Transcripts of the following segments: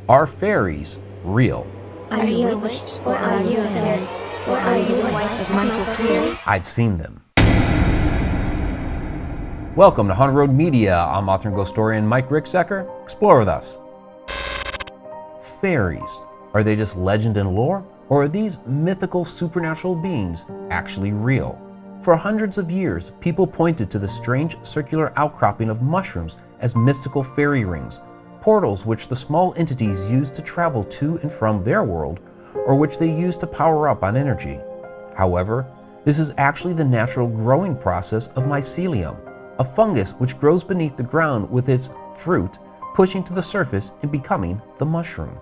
Are fairies real? Are you a witch or are you a fairy? Or are you the wife of Michael Cleary? I've seen them. Welcome to Haunted Road Media. I'm author and ghost historian Mike Ricksecker. Explore with us. Fairies. Are they just legend and lore? Or are these mythical supernatural beings actually real? For hundreds of years, people pointed to the strange circular outcropping of mushrooms as mystical fairy rings, portals which the small entities used to travel to and from their world, or which they used to power up on energy. However, this is actually the natural growing process of mycelium, a fungus which grows beneath the ground with its fruit pushing to the surface and becoming the mushroom.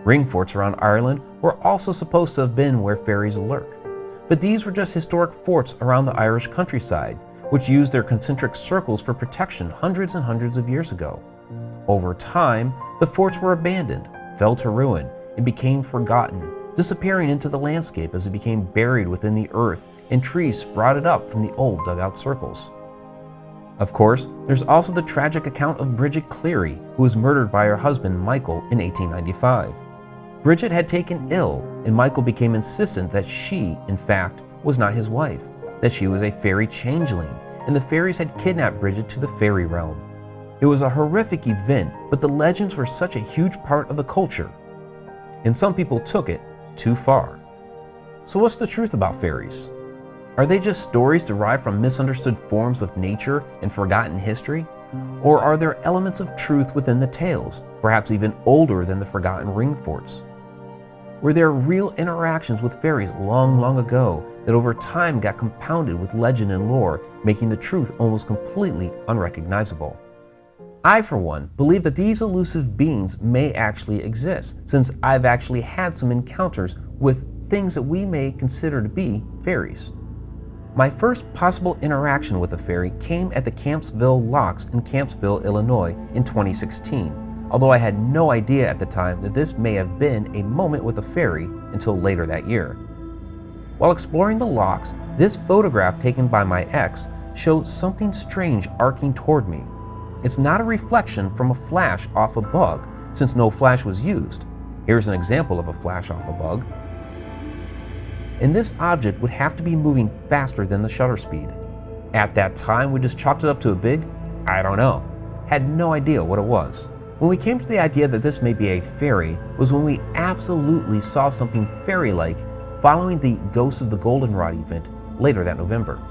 Ringforts around Ireland were also supposed to have been where fairies lurk, but these were just historic forts around the Irish countryside, which used their concentric circles for protection hundreds and hundreds of years ago. Over time, the forts were abandoned, fell to ruin, and became forgotten, disappearing into the landscape as it became buried within the earth and trees sprouted up from the old dugout circles. Of course, there's also the tragic account of Bridget Cleary, who was murdered by her husband Michael in 1895. Bridget had taken ill, and Michael became insistent that she, in fact, was not his wife, that she was a fairy changeling, and the fairies had kidnapped Bridget to the fairy realm. It was a horrific event, but the legends were such a huge part of the culture, and some people took it too far. So what's the truth about fairies? Are they just stories derived from misunderstood forms of nature and forgotten history? Or are there elements of truth within the tales, perhaps even older than the forgotten ringforts? Were there real interactions with fairies long, long ago that over time got compounded with legend and lore, making the truth almost completely unrecognizable? I, for one, believe that these elusive beings may actually exist, since I've actually had some encounters with things that we may consider to be fairies. My first possible interaction with a fairy came at the Campsville Locks in Campsville, Illinois in 2016, although I had no idea at the time that this may have been a moment with a fairy until later that year. While exploring the locks, this photograph taken by my ex showed something strange arcing toward me. It's not a reflection from a flash off a bug, since no flash was used. Here's an example of a flash off a bug. And this object would have to be moving faster than the shutter speed. At that time, we just chalked it up to a big, I don't know. Had no idea what it was. When we came to the idea that this may be a fairy was when we absolutely saw something fairy-like following the Ghost of the Goldenrod event later that November.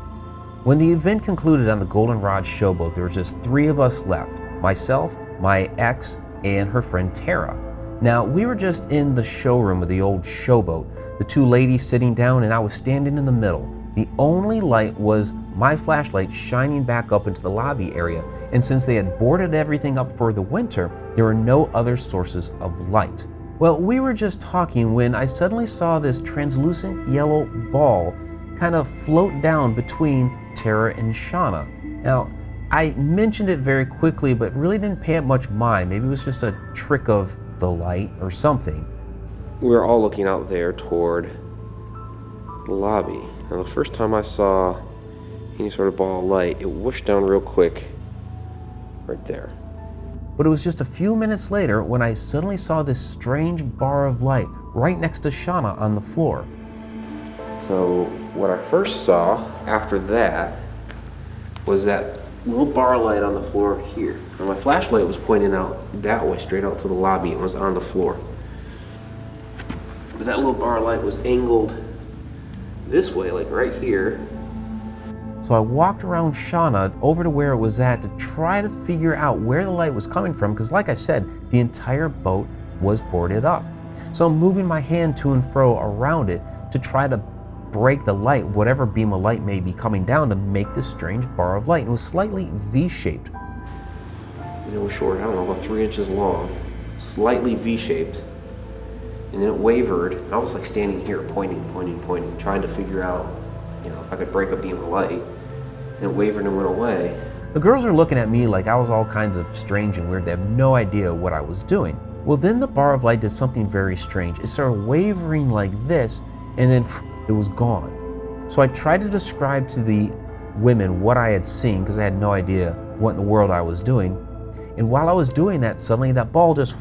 When the event concluded on the Goldenrod showboat, there was just 3 of us left, myself, my ex, and her friend Tara. Now, we were just in the showroom of the old showboat, the 2 ladies sitting down and I was standing in the middle. The only light was my flashlight shining back up into the lobby area, and since they had boarded everything up for the winter, there were no other sources of light. Well, we were just talking when I suddenly saw this translucent yellow ball kind of float down between Tara and Shauna. Now, I mentioned it very quickly, but really didn't pay it much mind. Maybe it was just a trick of the light or something. We were all looking out there toward the lobby. Now, the first time I saw any sort of ball of light, it whooshed down real quick right there. But it was just a few minutes later when I suddenly saw this strange bar of light right next to Shauna on the floor. So what I first saw after that was that little bar of light on the floor here. And my flashlight was pointing out that way, straight out to the lobby, and was on the floor. But that little bar of light was angled this way, like right here. So I walked around Shauna over to where it was at to try to figure out where the light was coming from, because like I said, the entire boat was boarded up. So I'm moving my hand to and fro around it to try to break the light, whatever beam of light may be coming down, to make this strange bar of light. It was slightly V-shaped. It was short, I don't know, about 3 inches long, slightly V-shaped. And then it wavered. I was like standing here pointing, trying to figure out, if I could break a beam of light. And it wavered and went away. The girls are looking at me like I was all kinds of strange and weird. They have no idea what I was doing. Well, then the bar of light did something very strange. It started wavering like this, and then it was gone. So I tried to describe to the women what I had seen, because I had no idea what in the world I was doing. And while I was doing that, suddenly that ball just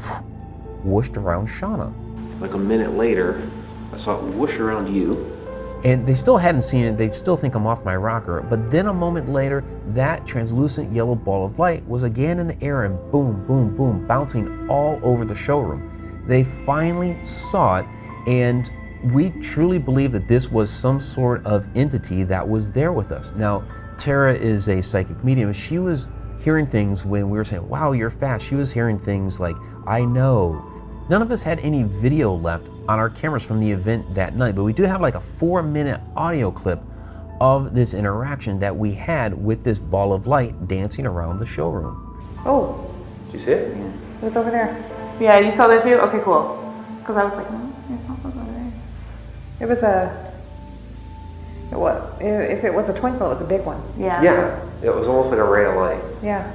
whooshed around Shauna. Like a minute later, I saw it whoosh around you. And they still hadn't seen it, they still think I'm off my rocker, but then a moment later, that translucent yellow ball of light was again in the air and boom, boom, boom, bouncing all over the showroom. They finally saw it, and we truly believe that this was some sort of entity that was there with us. Now, Tara is a psychic medium. She was hearing things when we were saying, wow, you're fast. She was hearing things like, I know. None of us had any video left on our cameras from the event that night, but we do have like a 4-minute audio clip of this interaction that we had with this ball of light dancing around the showroom. Oh, Did you see it? yeah. It was over there. Yeah, you saw that too? Okay, cool. Because I was like, it's not over there. It was if it was a twinkle, it was a big one. Yeah. Yeah, it was almost like a ray of light. Yeah.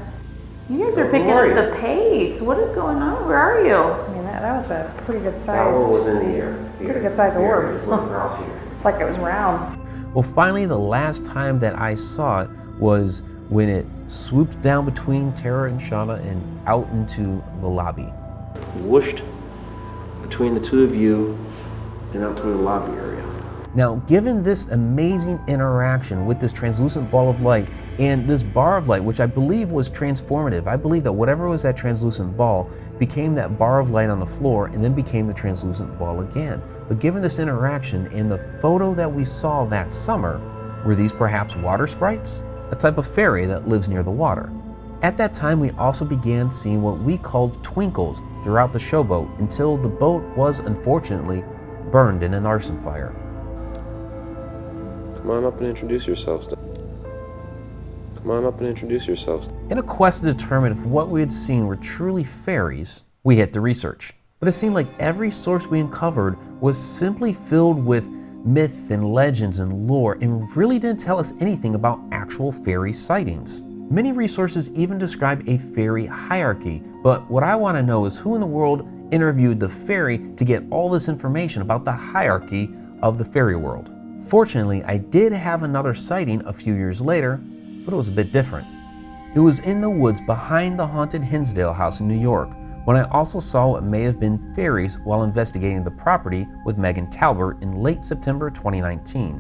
You guys are picking up the pace. What is going on? Where are you? I mean, that was a pretty good size. That one was in the air. Pretty good size orb. It was looking across here. Like it was round. Well, finally, the last time that I saw it was when it swooped down between Tara and Shauna and out into the lobby. Whooshed between the two of you and out to the lobby area. Now, given this amazing interaction with this translucent ball of light and this bar of light, which I believe was transformative, I believe that whatever was that translucent ball became that bar of light on the floor and then became the translucent ball again. But given this interaction and the photo that we saw that summer, were these perhaps water sprites? A type of fairy that lives near the water. At that time, we also began seeing what we called twinkles throughout the showboat until the boat was unfortunately burned in an arson fire. Come on up and introduce yourselves. Come on up and introduce yourselves. In a quest to determine if what we had seen were truly fairies, we hit the research. But it seemed like every source we uncovered was simply filled with myth and legends and lore and really didn't tell us anything about actual fairy sightings. Many resources even describe a fairy hierarchy, but what I want to know is who in the world interviewed the fairy to get all this information about the hierarchy of the fairy world. Fortunately, I did have another sighting a few years later, but it was a bit different. It was in the woods behind the haunted Hinsdale House in New York, when I also saw what may have been fairies while investigating the property with Megan Talbert in late September 2019.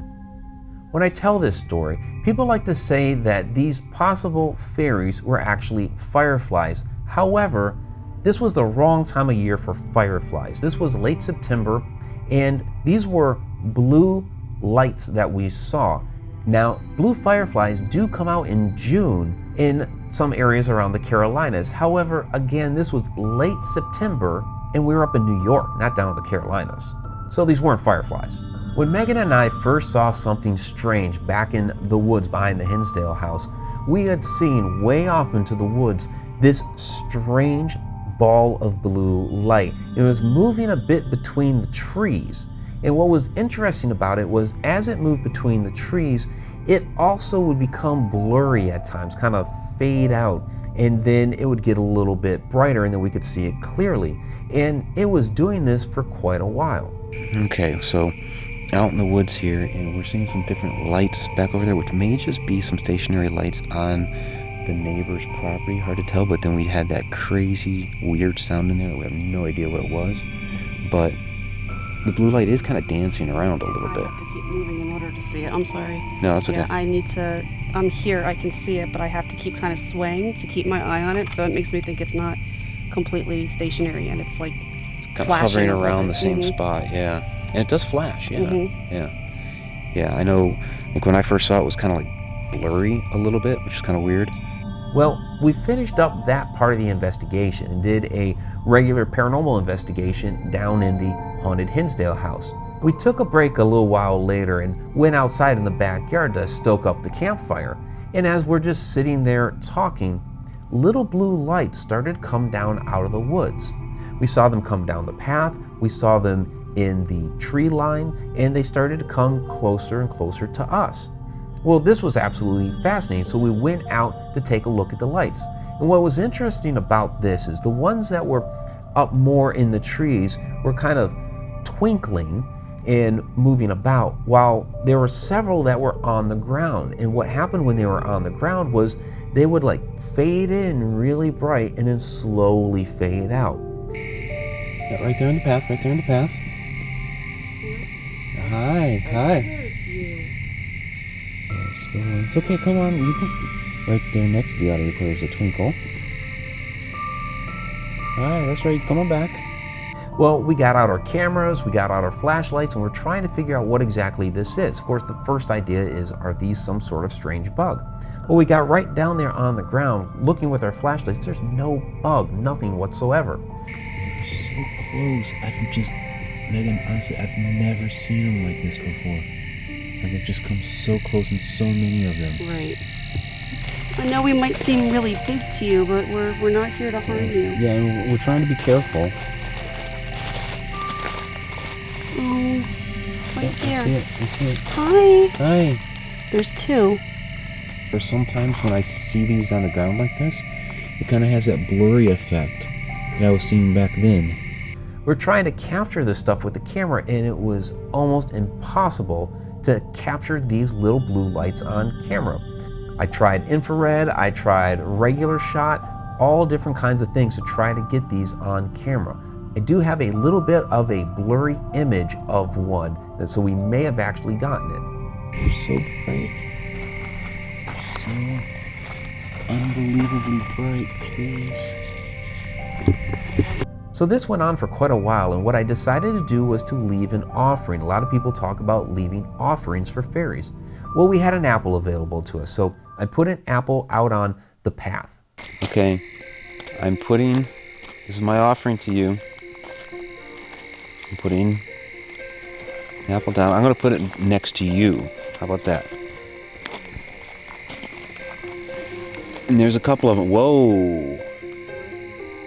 When I tell this story, people like to say that these possible fairies were actually fireflies. However, this was the wrong time of year for fireflies. This was late September, and these were blue lights that we saw. Now, blue fireflies do come out in June in some areas around the Carolinas. However, again, this was late September and we were up in New York, not down in the Carolinas. So these weren't fireflies. When Megan and I first saw something strange back in the woods behind the Hinsdale house, we had seen way off into the woods this strange ball of blue light. It was moving a bit between the trees. And what was interesting about it was as it moved between the trees, it also would become blurry at times, kind of fade out, and then it would get a little bit brighter and then we could see it clearly. And it was doing this for quite a while. Okay, so out in the woods here, and we're seeing some different lights back over there, which may just be some stationary lights on the neighbor's property. Hard to tell, but then we had that crazy, weird sound in there. We have no idea what it was, but the blue light is kind of dancing around a little bit. I have to keep moving in order to see it. I'm sorry. No, that's okay. Yeah, I need to. I'm here. I can see it, but I have to keep kind of swaying to keep my eye on it. So it makes me think it's not completely stationary, and it's like Kind of flashing hovering a little around bit. the same spot, yeah. And it does flash, yeah. Yeah, I know, like when I first saw it, it was kind of like blurry a little bit, which is kind of weird. Well, we finished up that part of the investigation and did a regular paranormal investigation down in the haunted Hinsdale house. We took a break a little while later and went outside in the backyard to stoke up the campfire. And as we're just sitting there talking, little blue lights started to come down out of the woods. We saw them come down the path, we saw them in the tree line, and they started to come closer and closer to us. Well, this was absolutely fascinating, so we went out to take a look at the lights. And what was interesting about this is the ones that were up more in the trees were kind of twinkling and moving about, while there were several that were on the ground. And what happened when they were on the ground was they would like fade in really bright and then slowly fade out. Yeah, right there in the path, right there in the path. Hi, hi. It's you. Just a little, it's okay, come on. You can, right there next to the audio recorder is a twinkle. Hi, that's right, come on back. Well, we got out our cameras, we got out our flashlights, and we're trying to figure out what exactly this is. Of course, the first idea is, are these some sort of strange bug? Well, we got right down there on the ground, looking with our flashlights, there's no bug, nothing whatsoever. They're so close. Megan, honestly, I've never seen them like this before. And they've just come so close and so many of them. Right. I know we might seem really big to you, but we're not here to harm you. Yeah, and we're trying to be careful. Oh, right there. I see it. Hi. Hi. There's two. There's sometimes when I see these on the ground like this, it kind of has that blurry effect that I was seeing back then. We're trying to capture this stuff with the camera, and it was almost impossible to capture these little blue lights on camera. I tried infrared, I tried regular shot, all different kinds of things to try to get these on camera. I do have a little bit of a blurry image of one, so we may have actually gotten it. They're so bright. So unbelievably bright, please. So this went on for quite a while, and what I decided to do was to leave an offering. A lot of people talk about leaving offerings for fairies. Well, we had an apple available to us, so I put an apple out on the path. Okay, this is my offering to you. I'm putting an apple down. I'm going to put it next to you. How about that? And there's a couple of them. Whoa!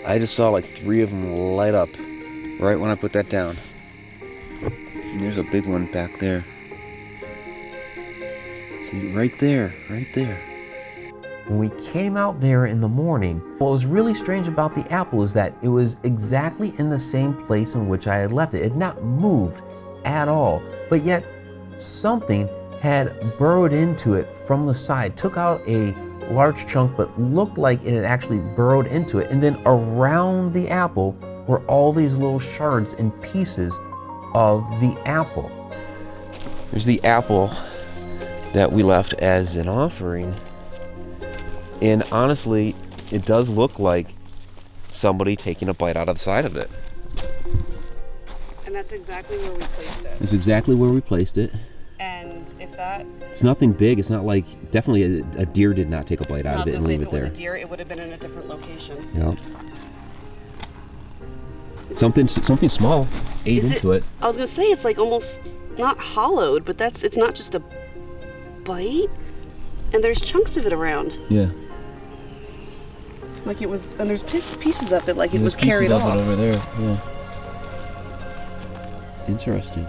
I just saw like 3 of them light up right when I put that down. And there's a big one back there. See, right there, right there. When we came out there in the morning, what was really strange about the apple is that it was exactly in the same place in which I had left it. It had not moved at all, but yet something had burrowed into it from the side, took out a large chunk, but looked like it had actually burrowed into it. And then around the apple were all these little shards and pieces of the apple. There's the apple that we left as an offering. And honestly, it does look like somebody taking a bite out of the side of it. And that's exactly where we placed it. That's exactly where we placed it. And if that... It's nothing big. It's not like, definitely a deer did not take a bite out of it and leave it there. If it was a deer, it would have been in a different location. Yeah. Something small ate into it. I was gonna say it's like almost not hollowed, but it's not just a bite. And there's chunks of it around. Yeah. Like it was, and there's pieces of it, like it was There's carried pieces of off. it over there. Yeah. Interesting.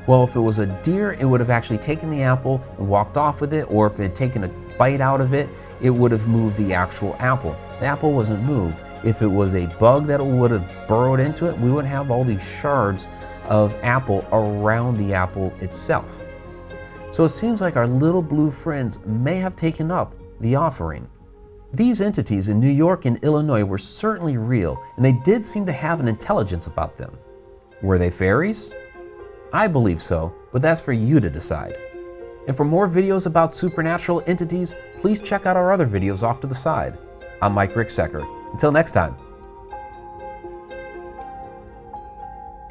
Well, if it was a deer, it would have actually taken the apple and walked off with it, or if it had taken a bite out of it, it would have moved the actual apple. The apple wasn't moved. If it was a bug that would have burrowed into it, we wouldn't have all these shards of apple around the apple itself. So it seems like our little blue friends may have taken up the offering. These entities in New York and Illinois were certainly real, and they did seem to have an intelligence about them. Were they fairies? I believe so, but that's for you to decide. And for more videos about supernatural entities, please check out our other videos off to the side. I'm Mike Ricksecker. Until next time.